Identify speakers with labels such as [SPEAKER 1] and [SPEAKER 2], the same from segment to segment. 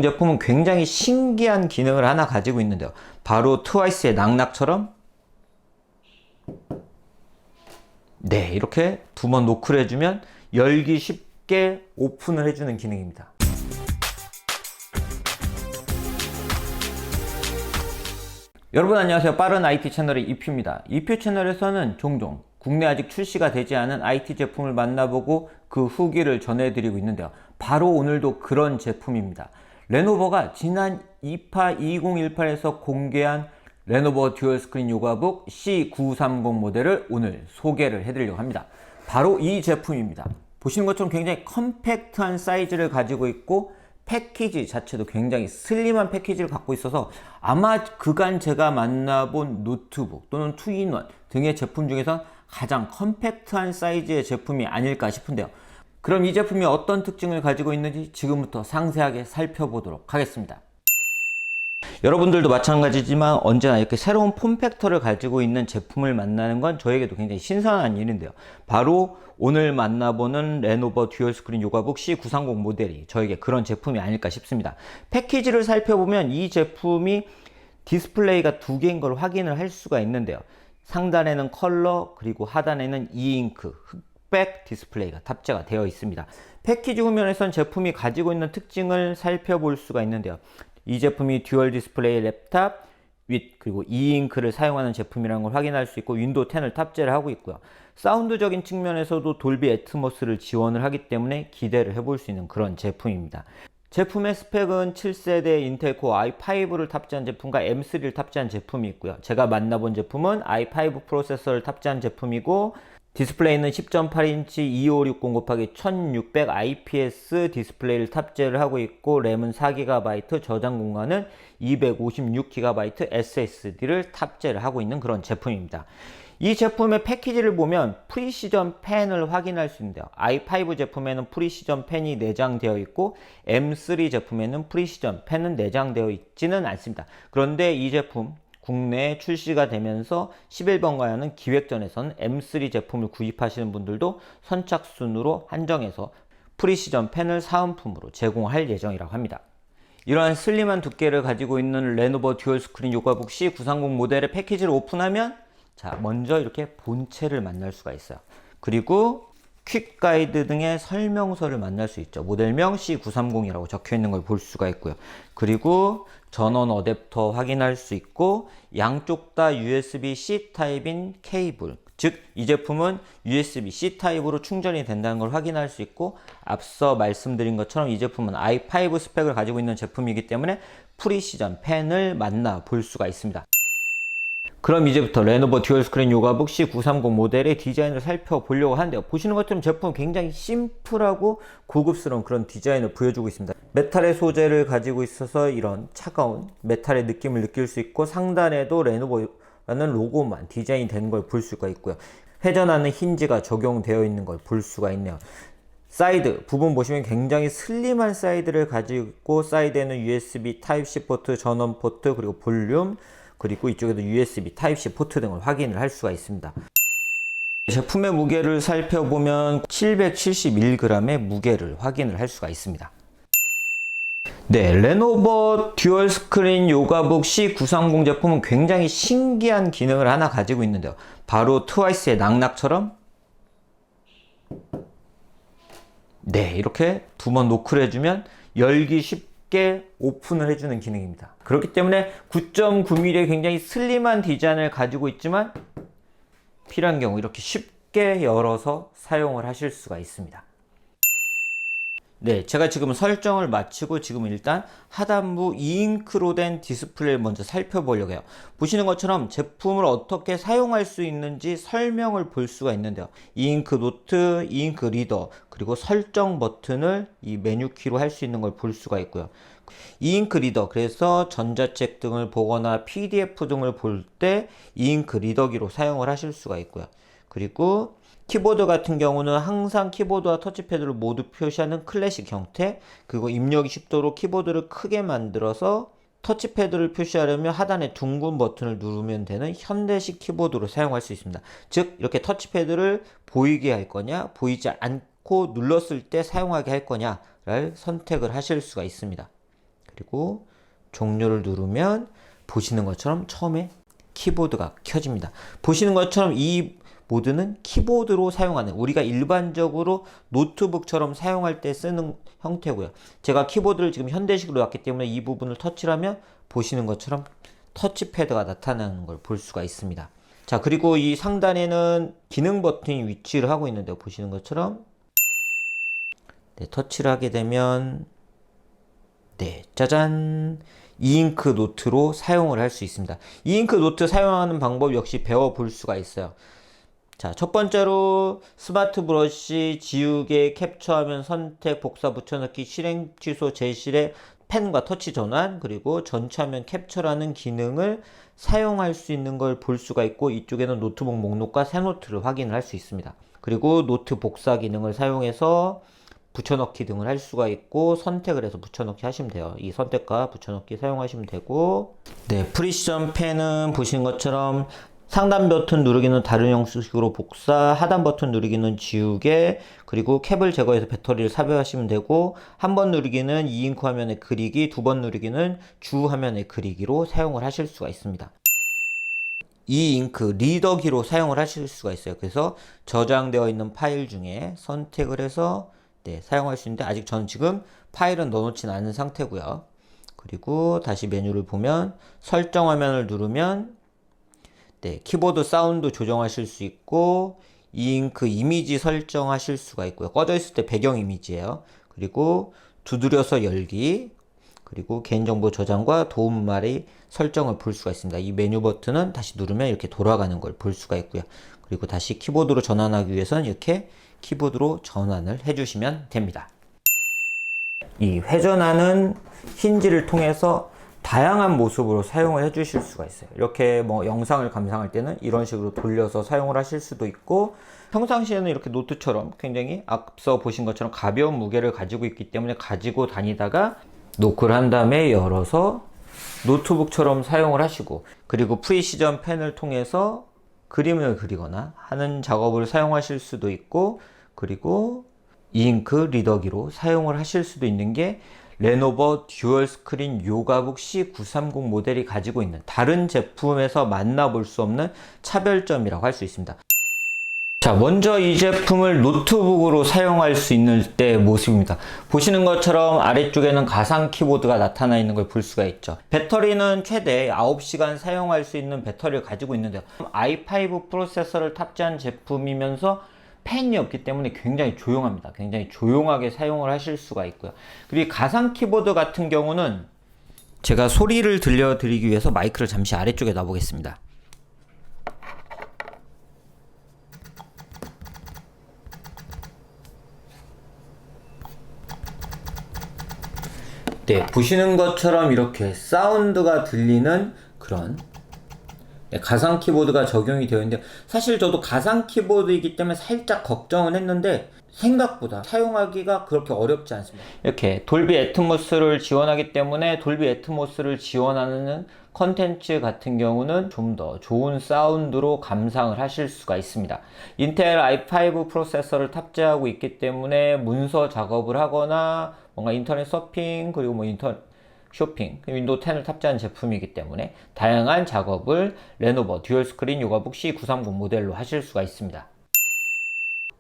[SPEAKER 1] 제품은 굉장히 신기한 기능을 하나 가지고 있는데요. 바로 트와이스의 낙낙처럼 이렇게 두 번 노크를 해주면 열기 쉽게 오픈을 해주는 기능입니다. 여러분 안녕하세요. 빠른 IT 채널의 이퓨입니다. 이퓨 채널에서는 종종 국내 아직 출시가 되지 않은 IT 제품을 만나보고 그 후기를 전해드리고 있는데요. 바로 오늘도 그런 제품입니다. 레노버가 지난 2파 2018에서 공개한 레노버 듀얼 스크린 요가북 C930 모델을 오늘 소개를 해드리려고 합니다. 바로 이 제품입니다. 보시는 것처럼 굉장히 컴팩트한 사이즈를 가지고 있고 패키지 자체도 굉장히 슬림한 패키지를 갖고 있어서 아마 그간 제가 만나본 노트북 또는 2인원 등의 제품 중에서 가장 컴팩트한 사이즈의 제품이 아닐까 싶은데요. 그럼 이 제품이 어떤 특징을 가지고 있는지 지금부터 상세하게 살펴보도록 하겠습니다. 여러분들도 마찬가지지만 언제나 이렇게 새로운 폼팩터를 가지고 있는 제품을 만나는 건 저에게도 굉장히 신선한 일인데요. 바로 오늘 만나보는 레노버 듀얼 스크린 요가북 C930 모델이 저에게 그런 제품이 아닐까 싶습니다. 패키지를 살펴보면 이 제품이 디스플레이가 두 개인 걸 확인을 할 수가 있는데요. 상단에는 컬러 그리고 하단에는 이잉크 흑백 디스플레이가 탑재가 되어 있습니다. 패키지 후면에선 제품이 가지고 있는 특징을 살펴볼 수가 있는데요. 이 제품이 듀얼 디스플레이 랩탑 윗 그리고 이잉크를 사용하는 제품이라는 걸 확인할 수 있고 윈도우 10을 탑재를 하고 있고요. 사운드적인 측면에서도 돌비 애트모스를 지원을 하기 때문에 기대를 해볼 수 있는 그런 제품입니다. 제품의 스펙은 7세대 인텔 코어 i5를 탑재한 제품과 M3를 탑재한 제품이 있고요. 제가 만나본 제품은 i5 프로세서를 탑재한 제품이고 디스플레이는 10.8인치 2560/1600 IPS 디스플레이를 탑재를 하고 있고 램은 4GB, 저장 공간은 256GB SSD를 탑재를 하고 있는 그런 제품입니다. 이 제품의 패키지를 보면 프리시전 펜을 확인할 수 있는데요. i5 제품에는 프리시전 펜이 내장되어 있고 M3 제품에는 프리시전 펜은 내장되어 있지는 않습니다. 그런데 이 제품 국내에 출시가 되면서 11번가야는 기획전에선 M3 제품을 구입하시는 분들도 선착순으로 한정해서 프리시전 펜을 사은품으로 제공할 예정이라고 합니다. 이러한 슬림한 두께를 가지고 있는 레노버 듀얼 스크린 요가북 C930 모델의 패키지를 오픈하면 먼저 이렇게 본체를 만날 수가 있어요. 그리고 퀵 가이드 등의 설명서를 만날 수 있죠. 모델명 C930이라고 적혀 있는 걸 볼 수가 있고요. 그리고 전원 어댑터 확인할 수 있고 양쪽 다 USB-C 타입인 케이블, 즉 이 제품은 USB-C 타입으로 충전이 된다는 걸 확인할 수 있고 앞서 말씀드린 것처럼 이 제품은 i5 스펙을 가지고 있는 제품이기 때문에 프리시전 펜을 만나 볼 수가 있습니다. 그럼 이제부터 레노버 듀얼 스크린 요가북 C930 모델의 디자인을 살펴보려고 하는데요. 보시는 것처럼 제품은 굉장히 심플하고 고급스러운 그런 디자인을 보여주고 있습니다. 메탈의 소재를 가지고 있어서 이런 차가운 메탈의 느낌을 느낄 수 있고 상단에도 레노버라는 로고만 디자인이 된 걸 볼 수가 있고요. 회전하는 힌지가 적용되어 있는 걸 볼 수가 있네요. 사이드 부분 보시면 굉장히 슬림한 사이드를 가지고 있고 사이드에는 USB Type-C 포트, 전원 포트, 그리고 볼륨 그리고 이쪽에도 USB Type-C 포트 등을 확인을 할 수가 있습니다. 제품의 무게를 살펴보면 771g의 무게를 확인을 할 수가 있습니다. 레노버 듀얼 스크린 요가북 C930 제품은 굉장히 신기한 기능을 하나 가지고 있는데요. 바로 트와이스의 낙낙처럼 이렇게 두 번 노크를 해주면 열기 쉽게 오픈을 해주는 기능입니다. 그렇기 때문에 9.9mm의 굉장히 슬림한 디자인을 가지고 있지만 필요한 경우 이렇게 쉽게 열어서 사용을 하실 수가 있습니다. 제가 지금 설정을 마치고 지금 일단 하단부 이잉크로 된 디스플레이를 먼저 살펴보려고 해요. 보시는 것처럼 제품을 어떻게 사용할 수 있는지 설명을 볼 수가 있는데요. 이잉크 노트, 이잉크 리더, 그리고 설정 버튼을 이 메뉴키로 할 수 있는 걸 볼 수가 있고요. 이잉크 리더, 그래서 전자책 등을 보거나 PDF 등을 볼 때 이잉크 리더기로 사용을 하실 수가 있고요. 그리고 키보드 같은 경우는 항상 키보드와 터치패드를 모두 표시하는 클래식 형태, 그리고 입력이 쉽도록 키보드를 크게 만들어서 터치패드를 표시하려면 하단에 둥근 버튼을 누르면 되는 현대식 키보드로 사용할 수 있습니다. 즉 이렇게 터치패드를 보이게 할 거냐 보이지 않고 눌렀을 때 사용하게 할 거냐를 선택을 하실 수가 있습니다. 그리고 종료를 누르면 보시는 것처럼 처음에 키보드가 켜집니다. 보시는 것처럼 이 모드는 키보드로 사용하는, 우리가 일반적으로 노트북처럼 사용할 때 쓰는 형태고요. 제가 키보드를 지금 현대식으로 놨기 때문에 이 부분을 터치를 하면 보시는 것처럼 터치패드가 나타나는 걸 볼 수가 있습니다. 자, 그리고 이 상단에는 기능 버튼이 위치를 하고 있는데 보시는 것처럼 터치를 하게 되면 짜잔, 이잉크 노트로 사용을 할 수 있습니다. 이잉크 노트 사용하는 방법 역시 배워볼 수가 있어요. 자, 첫 번째로 스마트 브러쉬, 지우개, 캡처화면 선택, 복사 붙여넣기, 실행 취소, 재실행, 펜과 터치 전환, 그리고 전체화면 캡처라는 기능을 사용할 수 있는 걸 볼 수가 있고, 이쪽에는 노트북 목록과 새 노트를 확인을 할 수 있습니다. 그리고 노트 복사 기능을 사용해서 붙여넣기 등을 할 수가 있고, 선택을 해서 붙여넣기 하시면 돼요. 이 선택과 붙여넣기 사용하시면 되고, 프리시전 펜은 보시는 것처럼 상단 버튼 누르기는 다른 형식으로 복사, 하단 버튼 누르기는 지우개, 그리고 캡을 제거해서 배터리를 삽입하시면 되고, 한 번 누르기는 이잉크 화면에 그리기, 두 번 누르기는 주 화면에 그리기로 사용을 하실 수가 있습니다. 이 잉크 리더기로 사용을 하실 수가 있어요. 그래서 저장되어 있는 파일 중에 선택을 해서 사용할 수 있는데, 아직 저는 지금 파일은 넣어놓지는 않은 상태고요. 그리고 다시 메뉴를 보면 설정 화면을 누르면 키보드 사운드 조정하실 수 있고, 이 잉크 이미지 설정하실 수가 있고요. 꺼져 있을 때 배경 이미지예요. 그리고 두드려서 열기, 그리고 개인정보 저장과 도움말이 설정을 볼 수가 있습니다. 이 메뉴 버튼은 다시 누르면 이렇게 돌아가는 걸 볼 수가 있고요. 그리고 다시 키보드로 전환하기 위해서는 이렇게 키보드로 전환을 해주시면 됩니다. 이 회전하는 힌지를 통해서 다양한 모습으로 사용을 해 주실 수가 있어요. 이렇게 영상을 감상할 때는 이런 식으로 돌려서 사용을 하실 수도 있고, 평상시에는 이렇게 노트처럼 굉장히 앞서 보신 것처럼 가벼운 무게를 가지고 있기 때문에 가지고 다니다가 노크를 한 다음에 열어서 노트북처럼 사용을 하시고, 그리고 프리시전 펜을 통해서 그림을 그리거나 하는 작업을 사용하실 수도 있고, 그리고 이잉크 리더기로 사용을 하실 수도 있는 게 레노버 듀얼 스크린 요가북 C930 모델이 가지고 있는 다른 제품에서 만나볼 수 없는 차별점이라고 할 수 있습니다. 자, 먼저 이 제품을 노트북으로 사용할 수 있는 때의 모습입니다. 보시는 것처럼 아래쪽에는 가상 키보드가 나타나 있는 걸 볼 수가 있죠. 배터리는 최대 9시간 사용할 수 있는 배터리를 가지고 있는데요. i5 프로세서를 탑재한 제품이면서 팬이 없기 때문에 굉장히 조용합니다. 굉장히 조용하게 사용을 하실 수가 있고요. 그리고 가상 키보드 같은 경우는 제가 소리를 들려드리기 위해서 마이크를 잠시 아래쪽에 놔보겠습니다. 보시는 것처럼 이렇게 사운드가 들리는 그런 가상 키보드가 적용이 되어 있는데, 사실 저도 가상 키보드이기 때문에 살짝 걱정은 했는데 생각보다 사용하기가 그렇게 어렵지 않습니다. 이렇게 돌비 애트모스를 지원하기 때문에 돌비 애트모스를 지원하는 컨텐츠 같은 경우는 좀 더 좋은 사운드로 감상을 하실 수가 있습니다. 인텔 i5 프로세서를 탑재하고 있기 때문에 문서 작업을 하거나 뭔가 인터넷 서핑, 그리고 인터넷 쇼핑, 윈도우 10을 탑재한 제품이기 때문에 다양한 작업을 레노버 듀얼 스크린 요가북 C930 모델로 하실 수가 있습니다.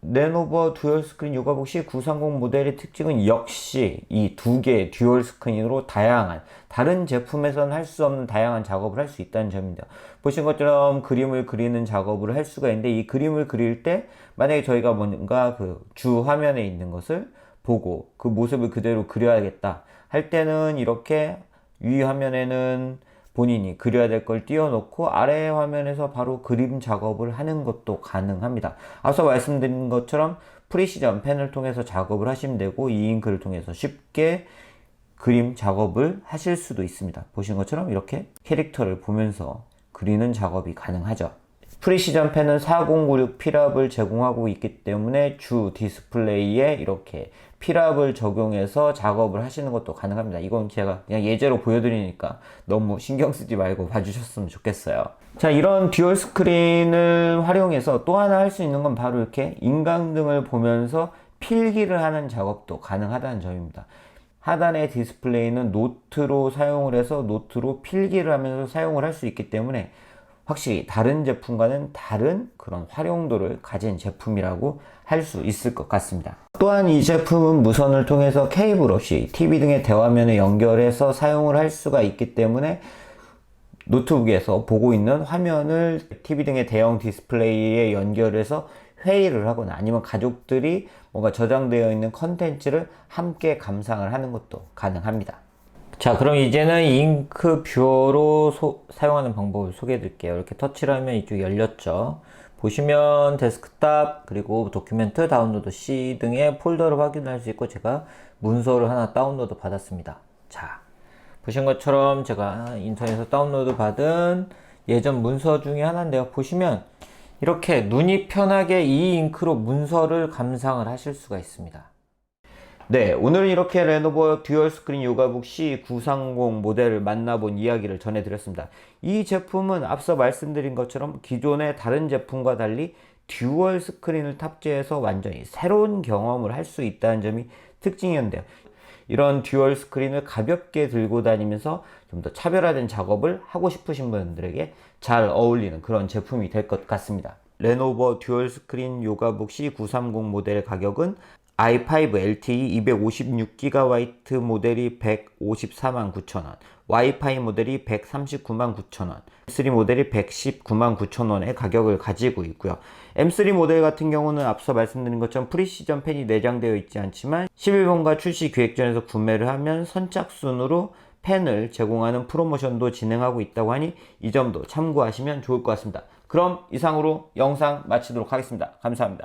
[SPEAKER 1] 레노버 듀얼 스크린 요가북 C930 모델의 특징은 역시 이 두 개의 듀얼 스크린으로 다른 제품에서는 할 수 없는 다양한 작업을 할 수 있다는 점입니다. 보신 것처럼 그림을 그리는 작업을 할 수가 있는데, 이 그림을 그릴 때 만약에 저희가 뭔가 그 주 화면에 있는 것을 보고 그 모습을 그대로 그려야겠다 할 때는 이렇게 위 화면에는 본인이 그려야 될 걸 띄워놓고 아래 화면에서 바로 그림 작업을 하는 것도 가능합니다. 앞서 말씀드린 것처럼 프리시전 펜을 통해서 작업을 하시면 되고, 이 잉크를 통해서 쉽게 그림 작업을 하실 수도 있습니다. 보신 것처럼 이렇게 캐릭터를 보면서 그리는 작업이 가능하죠. 프리시전 펜은 4096 필압을 제공하고 있기 때문에 주 디스플레이에 이렇게 필압을 적용해서 작업을 하시는 것도 가능합니다. 이건 제가 그냥 예제로 보여드리니까 너무 신경 쓰지 말고 봐주셨으면 좋겠어요. 자, 이런 듀얼 스크린을 활용해서 또 하나 할 수 있는 건 바로 이렇게 인강등을 보면서 필기를 하는 작업도 가능하다는 점입니다. 하단의 디스플레이는 노트로 사용을 해서 노트로 필기를 하면서 사용을 할 수 있기 때문에 확실히 다른 제품과는 다른 그런 활용도를 가진 제품이라고 할 수 있을 것 같습니다. 또한 이 제품은 무선을 통해서 케이블 없이 TV 등의 대화면에 연결해서 사용을 할 수가 있기 때문에 노트북에서 보고 있는 화면을 TV 등의 대형 디스플레이에 연결해서 회의를 하거나 아니면 가족들이 뭔가 저장되어 있는 컨텐츠를 함께 감상을 하는 것도 가능합니다. 자, 그럼 이제는 잉크 뷰어로 사용하는 방법을 소개해 드릴게요. 이렇게 터치를 하면 이쪽 열렸죠. 보시면 데스크탑 그리고 도큐멘트, 다운로드 C 등의 폴더를 확인할 수 있고 제가 문서를 하나 다운로드 받았습니다. 자, 보신 것처럼 제가 인터넷에서 다운로드 받은 예전 문서 중에 하나인데요. 보시면 이렇게 눈이 편하게 이 잉크로 문서를 감상을 하실 수가 있습니다. 네, 오늘은 이렇게 레노버 듀얼 스크린 요가북 C930 모델을 만나본 이야기를 전해드렸습니다. 이 제품은 앞서 말씀드린 것처럼 기존의 다른 제품과 달리 듀얼 스크린을 탑재해서 완전히 새로운 경험을 할 수 있다는 점이 특징이었는데요. 이런 듀얼 스크린을 가볍게 들고 다니면서 좀 더 차별화된 작업을 하고 싶으신 분들에게 잘 어울리는 그런 제품이 될 것 같습니다. 레노버 듀얼 스크린 요가북 C930 모델의 가격은 i5 LTE 256GB 모델이 1,549,000원, 와이파이 모델이 1,399,000원, M3 모델이 1,199,000원의 가격을 가지고 있고요. M3 모델 같은 경우는 앞서 말씀드린 것처럼 프리시전 펜이 내장되어 있지 않지만 11번가 출시 기획전에서 구매를 하면 선착순으로 펜을 제공하는 프로모션도 진행하고 있다고 하니 이 점도 참고하시면 좋을 것 같습니다. 그럼 이상으로 영상 마치도록 하겠습니다. 감사합니다.